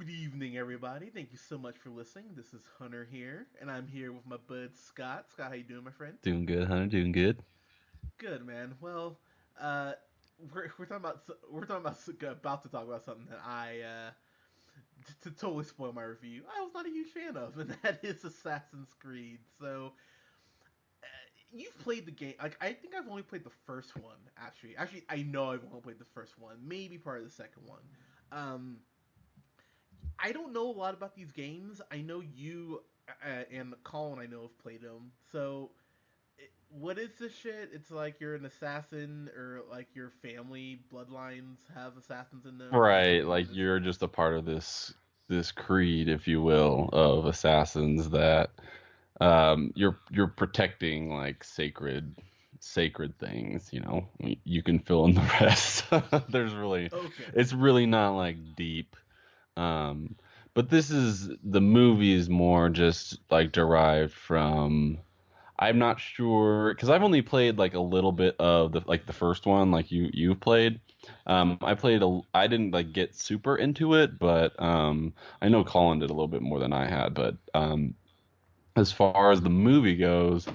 Good evening, everybody. Thank you so much for listening. This is Hunter here, and I'm here with my bud Scott. Scott, how you doing, my friend? Doing good, Hunter. Doing good. Good, man. Well, uh, we're about to talk about something that to totally spoil my review, I was not a huge fan of, and that is Assassin's Creed. So, uh, you've played the game. Like, I think I've only played the first one. Actually, I know I've only played the first one. Maybe part of the second one. Um, I don't know a lot about these games. I know you and Colin, I know, have played them. So, what is this shit? It's like you're an assassin, or like your family bloodlines have assassins in them, or Right, something. like you're just a part of this creed, if you will, of assassins that you're protecting like sacred things, you know. You can fill in the rest. There's really Okay. it's really not like deep. Um but this is the movie is more just like derived from I'm not sure because I've only played like a little bit of the first one, like you've played. I didn't like get super into it, but I know Colin did a little bit more than I had. But as far as the movie goes,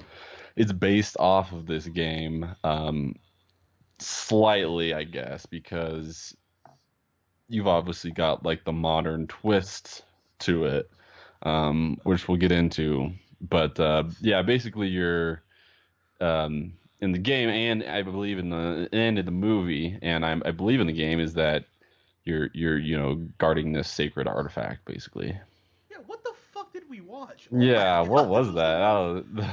it's based off of this game, slightly, I guess, because you've obviously got like the modern twist to it, which we'll get into. But yeah, basically in the game, and I believe in the movie, and I believe in the game is that you're guarding this sacred artifact basically. Yeah. What the fuck did we watch? Oh my Yeah, what god, this was was so that? long. Was-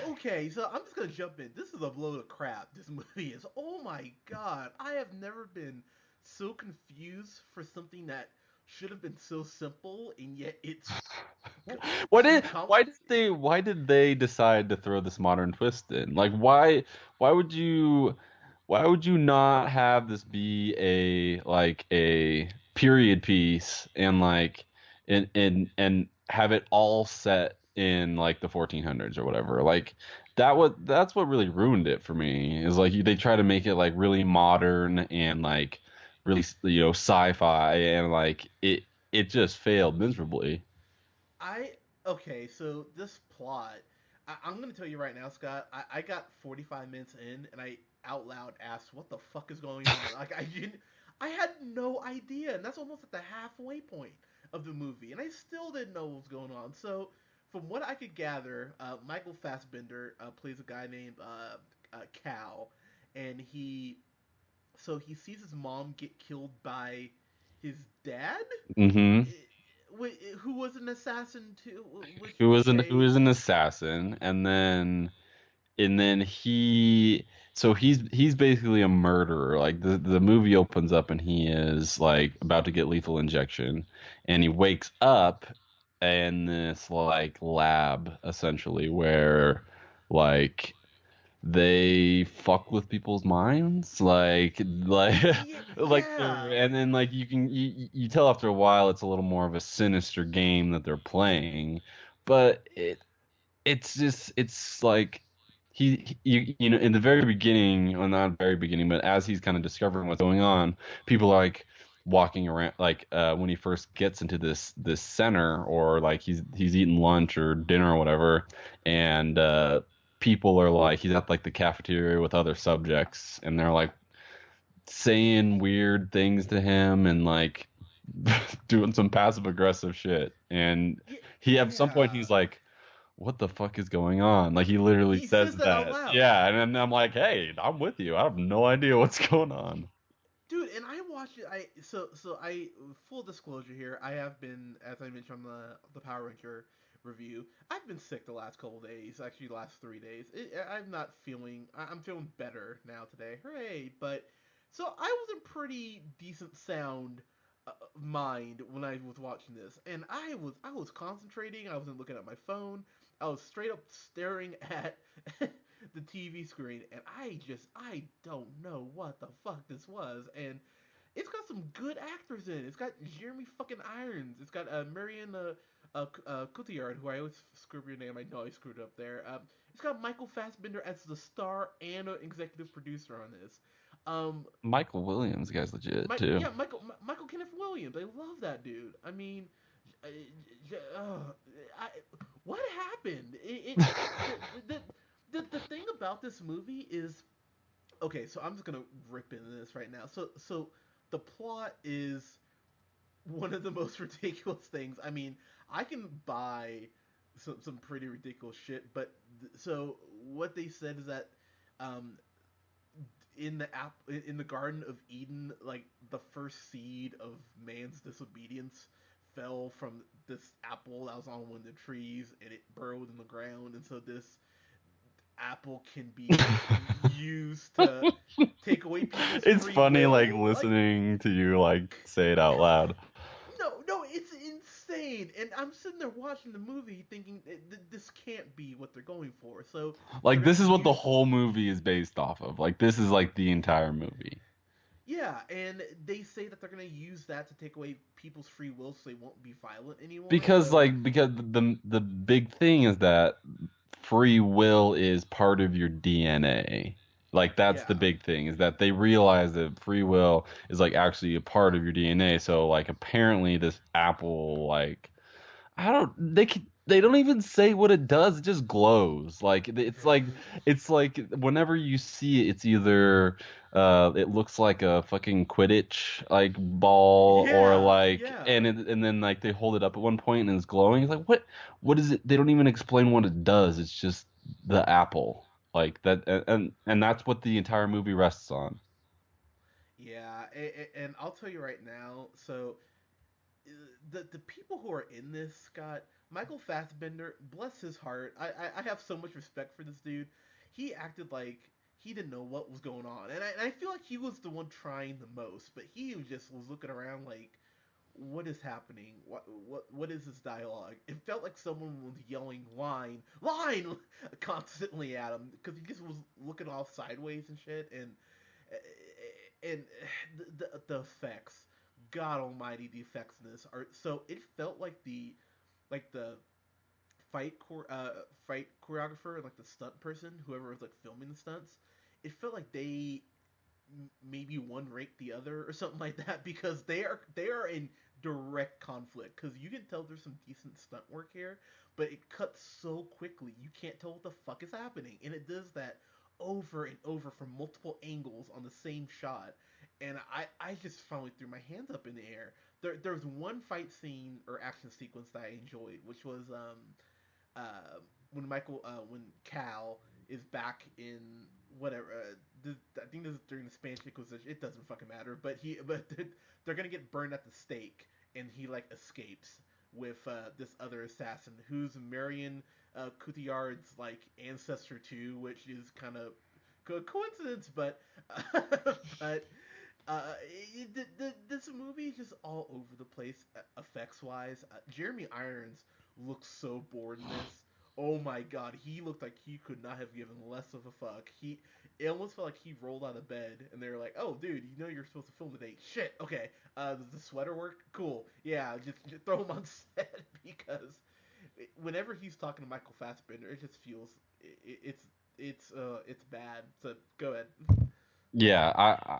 Okay, so I'm just gonna jump in. This is a load of crap. This movie is. Oh my god, I have never been so confused for something that should have been so simple, and yet it's too complicated. why did they decide to throw this modern twist in? Like why would you why would you not have this be a period piece and and have it all set in like the 1400s or whatever? Like that's what really ruined it for me is like they try to make it like really modern and like really sci-fi and like it just failed miserably. I okay, so this plot, I'm gonna tell you right now, Scott. I got 45 minutes in, and I out loud asked, "What the fuck is going on?" Like I had no idea, and that's almost at the halfway point of the movie, and I still didn't know what was going on. So, from what I could gather, Michael Fassbender plays a guy named Cal, and he sees his mom get killed by his dad, Hmm. who was an assassin too. Would Who you was say? an assassin, and then he's basically a murderer. Like the movie opens up and he is like about to get lethal injection, and he wakes up in this like lab essentially where like they fuck with people's minds like they're Yeah. and then like you tell after a while it's a little more of a sinister game that they're playing, but it's just it's like you know in the very beginning, well not very beginning, but as he's kind of discovering what's going on, people are like walking around like when he first gets into this center or like he's eating lunch or dinner or whatever, and people are like he's at like the cafeteria with other subjects and they're like saying weird things to him and like doing some passive aggressive shit, and he at some point Yeah. he's like what the fuck is going on? Like he literally He says says that out that. loud. Yeah, and then I'm like, hey, I'm with you. I have no idea what's going on. Dude, and I watched it. I full disclosure here. I have been, as I mentioned on the Power Ranger review, I've been sick the last couple days. Actually, the last 3 days. I'm not feeling. I'm feeling better now today. Hooray! But so I was in pretty decent sound mind when I was watching this, and I was concentrating. I wasn't looking at my phone. I was straight up staring at the TV screen, and I don't know what the fuck this was, and it's got some good actors in it. It's got Jeremy fucking Irons. It's got Marion Cotillard, who I always screw up your name. I know I screwed up there. It's got Michael Fassbender as the star and an executive producer on this. Um, Michael Williams, guy's legit too. yeah, Michael Kenneth Williams. I love that dude. I mean, uh, uh, I, what happened? The, the thing about this movie is okay. So I'm just gonna rip into this right now. So the plot is one of the most ridiculous things. I mean, I can buy some pretty ridiculous shit, but so what they said is that um, in the Garden of Eden, like the first seed of man's disobedience fell from this apple that was on one of the trees, and it burrowed in the ground, and so this apple can be used to take away people's It's free funny like will. Like, listening to you like say it out loud. no, it's insane. And I'm sitting there watching the movie thinking this can't be what they're going for. So they're Like gonna this is what the use whole movie is based off of. Like this is like the entire movie. yeah, and they say that they're gonna use that to take away people's free will so they won't be violent anymore. Because So the big thing is that free will is part of your DNA. Like that's the yeah, big thing is that they realize that free will is like actually a part of your DNA. So like apparently this apple like they don't even say what it does. It just glows. Like it's like whenever you see it, it's either it looks like a fucking Quidditch like ball or yeah, like yeah. and then like they hold it up at one point and it's glowing. It's like what is it? They don't even explain what it does. It's just the apple. Like that and that's what the entire movie rests on. Yeah, and I'll tell you right now. So the people who are in this, Scott, Michael Fassbender, bless his heart. I have so much respect for this dude. He acted like he didn't know what was going on, and I feel like he was the one trying the most, but he just was looking around like, what is happening? What is this dialogue? It felt like someone was yelling line constantly at him because he just was looking off sideways and shit, and the effects. God Almighty, the effects in this are so. It felt like the fight choreographer and like the stunt person, whoever was like filming the stunts. It felt like they maybe one ranked the other or something like that because they are in direct conflict because you can tell there's some decent stunt work here, but it cuts so quickly you can't tell what the fuck is happening, and it does that over and over from multiple angles on the same shot. And I just finally threw my hands up in the air. There's one fight scene or action sequence that I enjoyed, which was when Cal is back in whatever. I think this is during the Spanish Inquisition. It doesn't fucking matter. But they're gonna get burned at the stake, and he like escapes with this other assassin who's Marion Cotillard's like ancestor too, which is kind of coincidence, but but this movie is just all over the place effects wise. Jeremy Irons looks so bored in this. Oh my god, he looked like he could not have given less of a fuck. It almost felt like he rolled out of bed and they were like, "Oh, dude, you know you're supposed to film today. Shit, okay. Does the sweater work? Cool. Yeah, just throw him on set because whenever he's talking to Michael Fassbender, it just feels it's bad. So go ahead. Yeah,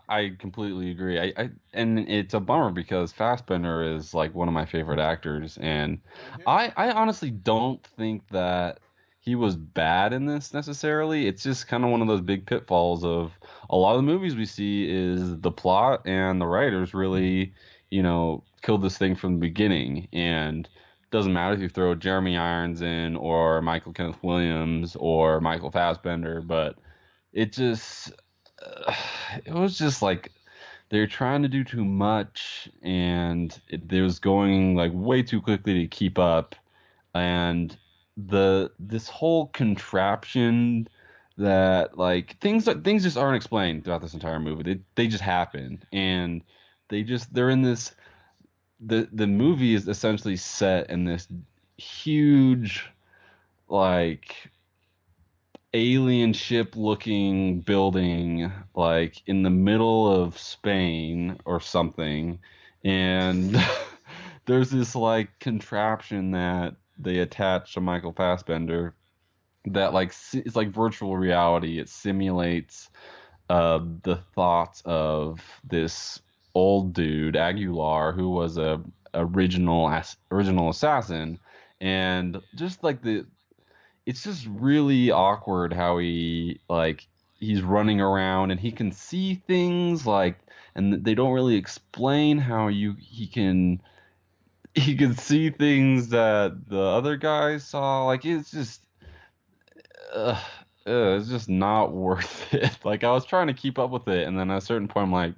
I completely agree. I and it's a bummer because Fassbender is like one of my favorite actors, and Mm-hmm. I honestly don't think that he was bad in this necessarily. It's just kind of one of those big pitfalls of a lot of the movies we see is the plot and the writers really, killed this thing from the beginning, and doesn't matter if you throw Jeremy Irons in or Michael Kenneth Williams or Michael Fassbender, but it just uh, it was just like they're trying to do too much and it was going like way too quickly to keep up and this whole contraption that like things just aren't explained throughout this entire movie. They just happen and they're in this the movie is essentially set in this huge like alien ship looking building like in the middle of Spain or something and there's this like contraption that they attach to Michael Fassbender that like it's like virtual reality. It simulates the thoughts of this old dude Aguilar, who was a original assassin, and just like it's just really awkward how he's running around and he can see things like, and they don't really explain how he can see things that the other guys saw. Like uh, it's just not worth it. Like I was trying to keep up with it, and then at a certain point, I'm like,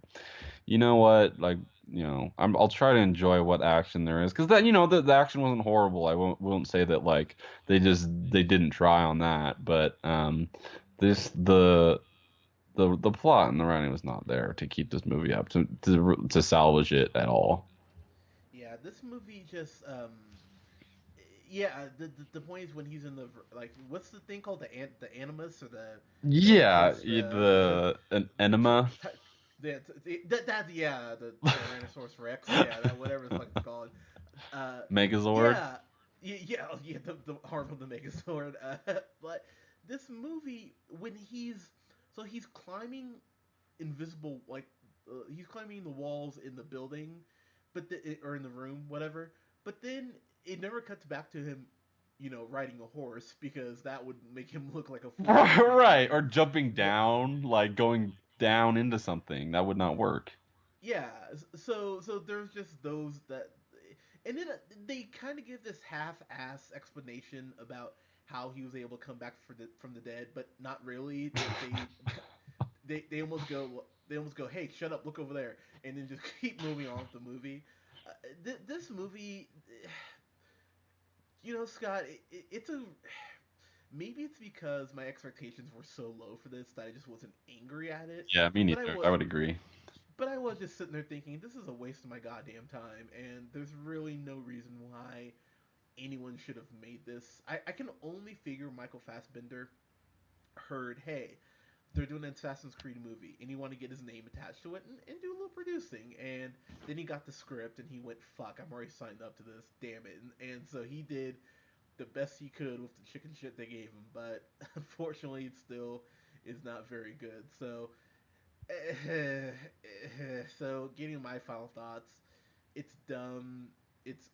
you know what? Like, I'll try to enjoy what action there is, because that, the action wasn't horrible. I won't say that like they didn't try on that, but this the plot and the writing was not there to keep this movie up to salvage it at all. Yeah, this movie just yeah, the point is when he's in the like what's the thing called the animus or the Yeah, his an enema, that yeah the Tyrannosaurus Rex, yeah, that whatever the fuck it's called. Uh, Megazord. yeah, yeah, the arm of the Megazord. But this movie, when he's climbing invisible, like he's climbing the walls in the building, or in the room, whatever. But then it never cuts back to him, riding a horse because that would make him look like a fool. Right, or jumping Yeah, down, like going down into something. That would not work. yeah. So there's just those that, and then they kind of give this half-ass explanation about how he was able to come back from the dead, but not really. They almost go, hey, shut up, look over there, and then just keep moving on with the movie. This movie, Scott, it's a maybe it's because my expectations were so low for this that I just wasn't angry at it, Yeah, me but I neither. was I would agree. just sitting there thinking this is a waste of my goddamn time, and there's really no reason why anyone should have made this. I can only figure Michael Fassbender heard, hey, they're doing an Assassin's Creed movie, and he wanted to get his name attached to it and do a little producing. And then he got the script, and he went, "Fuck, I'm already signed up to this. Damn it!" And so he did the best he could with the chicken shit they gave him. But unfortunately, it still is not very good. So, so getting my final thoughts, it's dumb. It's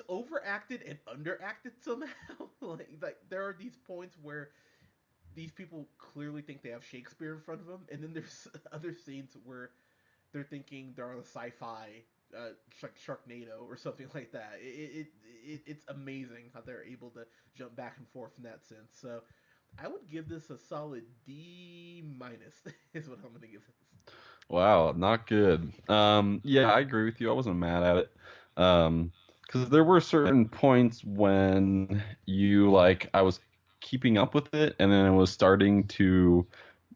overacted and underacted somehow. like there are these points where these people clearly think they have Shakespeare in front of them, and then there's other scenes where they're thinking they're on a sci-fi, like Sharknado or something like that. It's amazing how they're able to jump back and forth in that sense. So I would give this a solid D minus. Is what I'm gonna give this. Wow, not good. Yeah, I agree with you. I wasn't mad at it. Because there were certain points when I was keeping up with it, and then it was starting to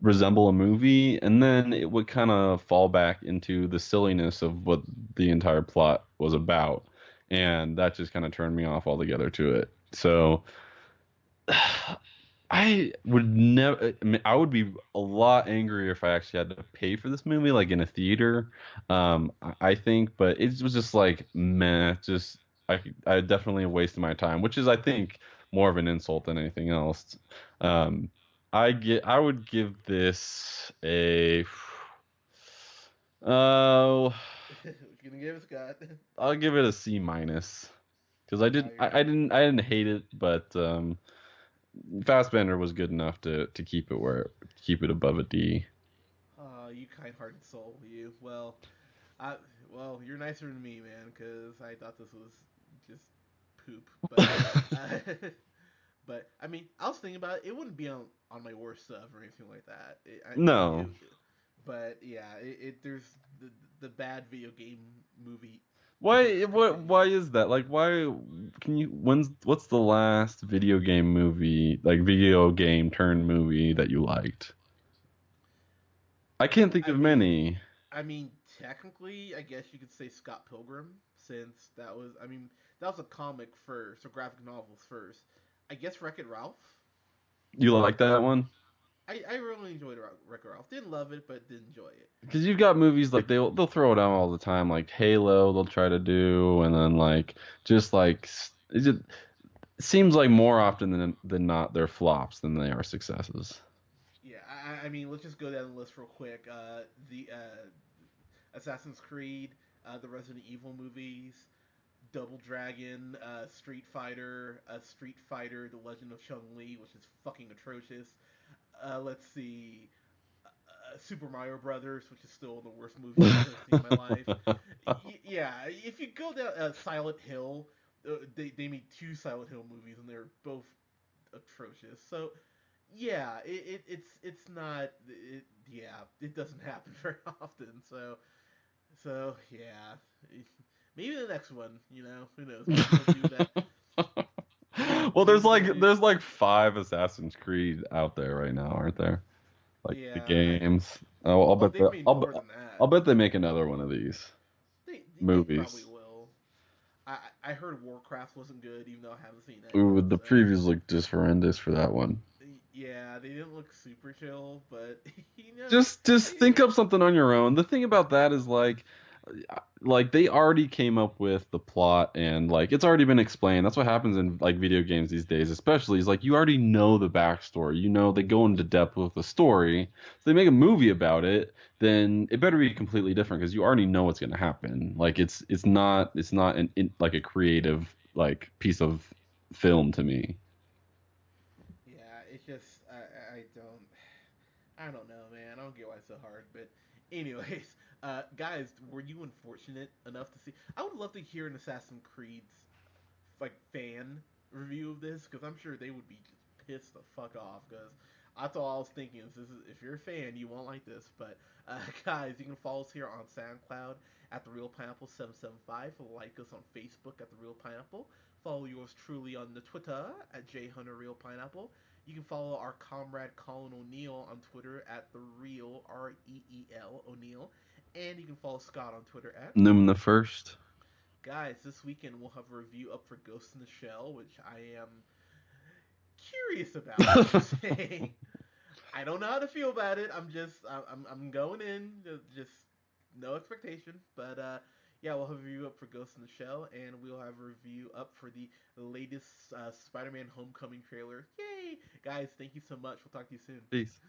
resemble a movie, and then it would kind of fall back into the silliness of what the entire plot was about, and that just kind of turned me off altogether to it. So. I would never. I mean, I would be a lot angrier if I actually had to pay for this movie, like in a theater. I think, but it was just like meh. Just I definitely wasted my time, which is I think more of an insult than anything else. Um, I would give this a. Oh, What you gonna give it, Scott? I'll give it a C minus because Oh, you're I didn't hate it, but Fassbender was good enough to keep it above a D. oh, you kind-hearted soul, you. I you're nicer than me, man, because I thought this was just poop. But I mean, I was thinking about it. It wouldn't be on my worst stuff or anything like that. No. But yeah, there's the bad video game movie Why expectations. is that? Like why can you what's the last video game movie, like video game turned movie that you liked? I can't think I of mean, many. I mean, technically, I guess you could say Scott Pilgrim, since that was a comic first, or graphic novels first. I guess Wreck It Ralph. You like that one? I really enjoyed Wreck It Ralph. Didn't love it, but did enjoy it. Because you've got movies like they'll throw it out all the time, like Halo they'll try to do, and then like just like it seems like more often than not they're flops than they are successes. Yeah, I mean, let's just go down the list real quick. The Assassin's Creed, the Resident Evil movies, Double Dragon, Street Fighter, The Legend of Chun Li, which is fucking atrocious. Let's see, Super Mario Brothers, which is still the worst movie I've ever seen in my life. Yeah, if you go down Silent Hill, they made two Silent Hill movies and they're both atrocious. So yeah, it's not yeah, it doesn't happen very often. So yeah, maybe the next one, who knows? Maybe they'll do that. Well, Maybe they'll do. there's like 5 Assassin's Creed out there right now, aren't there? Like the Yeah, games. I'll oh, bet they've made more than I'll that. bet they make another one of these They probably movies. will. I heard Warcraft wasn't good, even though I haven't seen that Ooh, yet. the So previews look just horrendous for that one. yeah, they didn't look super chill, but Just think up something on your own. The thing about that is like they already came up with the plot and like it's already been explained. That's what happens in like video games these days, especially is like you already know the backstory. You know they go into depth with the story. So they make a movie about it, then it better be completely different because you already know what's going to happen. Like it's not like a creative like piece of film to me. yeah, it's just I don't know, man. I don't get why it's so hard. But anyways, guys, were you unfortunate enough to see? I would love to hear an Assassin's Creed's like fan review of this because I'm sure they would be just pissed the fuck off because that's all I was thinking. If you're a fan, you won't like this. But guys, you can follow us here on SoundCloud at the Real Pineapple 775. Like us on Facebook at the Real Pineapple. Follow yours truly on the Twitter at JHunterRealPineapple. You can follow our comrade Colin O'Neill on Twitter at the Real REEL O'Neill, and you can follow Scott on Twitter at Newman the first. guys. This weekend we'll have a review up for Ghost in the Shell, which I am curious about. Let's just say I don't know how to feel about it. I'm going in just no expectation, but yeah, we'll have a review up for Ghost in the Shell, and we'll have a review up for the latest Spider-Man Homecoming trailer. Yay, guys! Thank you so much. We'll talk to you soon. Peace.